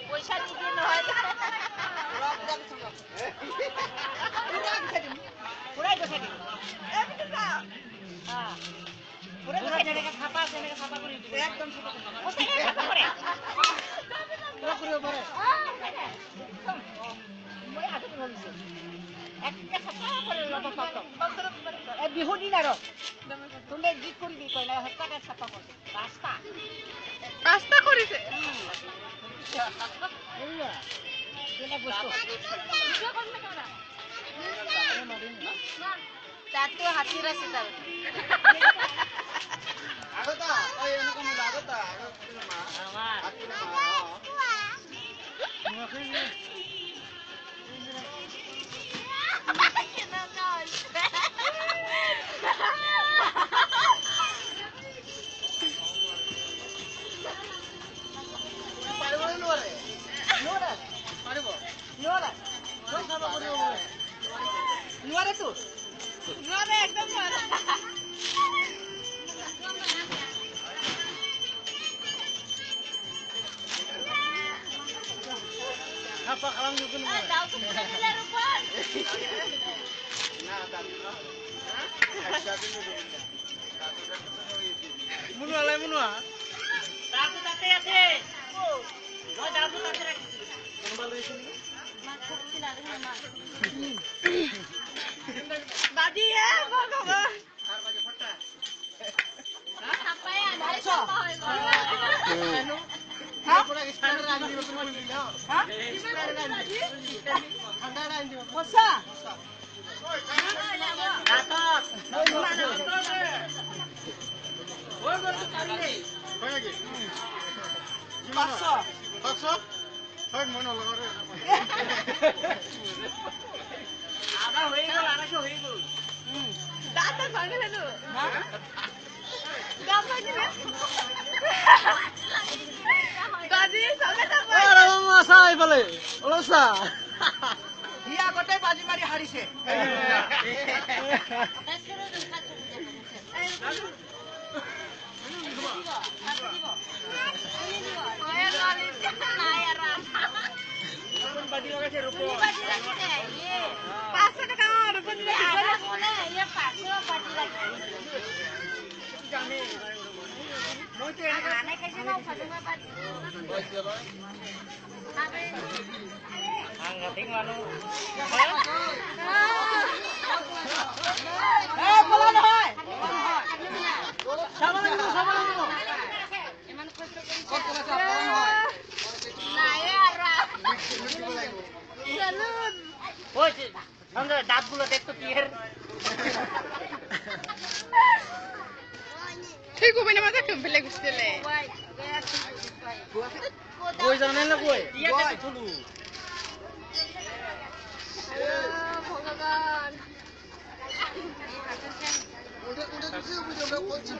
পয়সা দিবি নহয় পুৰাই গোছা দিবি পুৰাই গোছা যেনেকে ছাপা যেনেকে ছাপা কৰি দিব একদম ছাপা কৰে পুৰা কৰিব পাৰে মই আগে বলছো একটা ছাপা করে লব পাপ এ বিহু দিন আর তুমি গীত করবি কইলা হত্যাকে ছাপা করবে রাস্তা রাস্তা করিছে তাতে হাতির আছে তার আগতা ওই এরকম আগতা আমার হাতি না নুয়ারে তো নুয়ারে একদম নুয়ারে apa kalang dulu nih daw ko pala nila rupan na tadi munu alai munu ah dato tate আছে ও dato tate রাখি কোন ভালো হইছে নি মা খুব ছিল রে মা দাদি এ ভগবান আর বাজে ফটা সাপায় আনাই সাপা হয় কেন হ্যাঁ পুরা স্প্যানার রাখ দিও তোমার দিল হ্যাঁ স্প্যানার রাখ দিও ঠান্ডা রাখ দিও বসা দাঁত ওই গো তো পারিলে হয় কি পাঁচশো 500 হয় মন লাগরে আদা হয়ে গেল 250 হয়ে গেল দাঁত ভাঙে গেল হ্যাঁ দাঁত ভাঙে গেল দাদি সবে তো আরে মাসা আইবলে ওলসা হিয়া গটে বাজি মারি হারিছে বাজি লাগাইছে রূপো 500 টাকা রূপো দিলে আরে বলে ইয়ে 500 বাজি লাগে জানে মই তো এনে আনে কাছে না ফাজমা বাজি আবে সাংঘাতিক মানুষ এ বলা নহয় সাবান ইমান কষ্ট কত টাকা পাওয়া হয় নাই আর সালুন ওই আমরা দাঁতগুলো দেখতো কি এর ঠিক হবে না মাথা বেলে গুছলে কই জানেন না কই কই চলু ভগবান ওটা ওটা কিছু বুঝো না বলছি